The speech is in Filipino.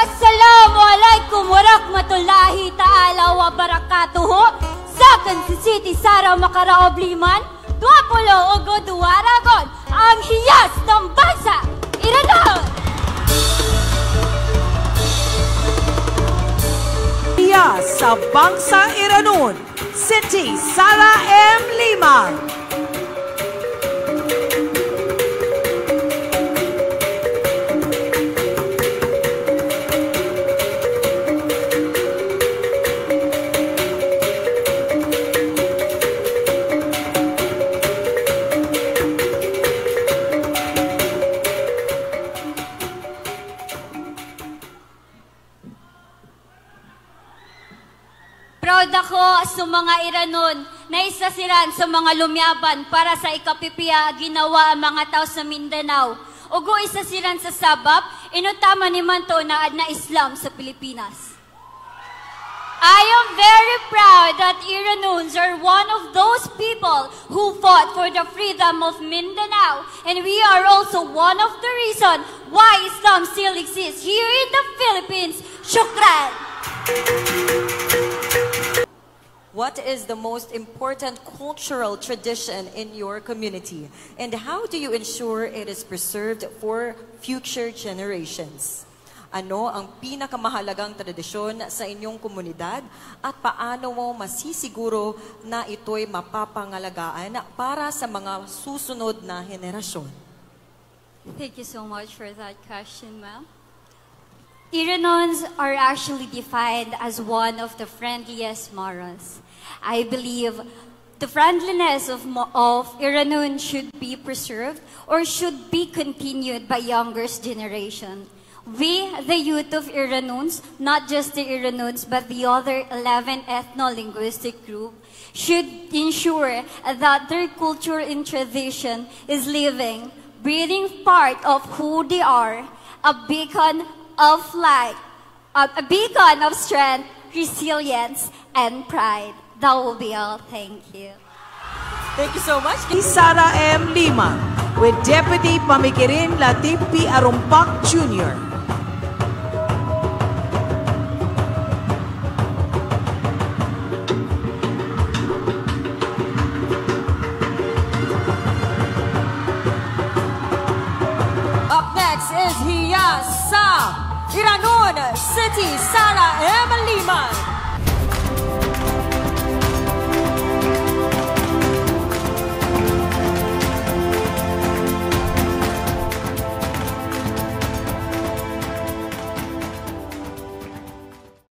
Assalamualaikum warahmatullahi ta'ala wa barakatuhu. Second City Sara Makaraobliman, 20 Ugod Waragon, ang hiyas ng bansa. Iranon! Hiyas sa Bangsa Iranon, City Sara M. Liman. Proud ako sa mga Iranon na isa silan sa mga lumyaban para sa ikapipiya ginawa ang mga tao sa Mindanao. Ugo isa silan sa sabab, inutama ni Manto na Islam sa Pilipinas. I am very proud that Iranons are one of those people who fought for the freedom of Mindanao, and we are also one of the reasons why Islam still exists here in the Philippines. Shukran! What is the most important cultural tradition in your community? And how do you ensure it is preserved for future generations? Ano ang pinakamahalagang tradisyon sa inyong komunidad at paano mo masisiguro na ito'y mapapangalagaan para sa mga susunod na henerasyon? Thank you so much for that question, ma'am. Iranons are actually defined as one of the friendliest morals. I believe the friendliness of Iranon should be preserved or should be continued by younger generation. We, the youth of Iranons, not just the Iranons but the other 11 ethno-linguistic group, should ensure that their culture and tradition is living, breathing part of who they are, a beacon of light, a beacon of strength, resilience, and pride. That will be all. Thank you. Thank you so much. Sara M. Lima with Deputy Pamikirin Latif P. Arumpak Jr. Up next is Hiyas sa Iranon City Sara M. Liman.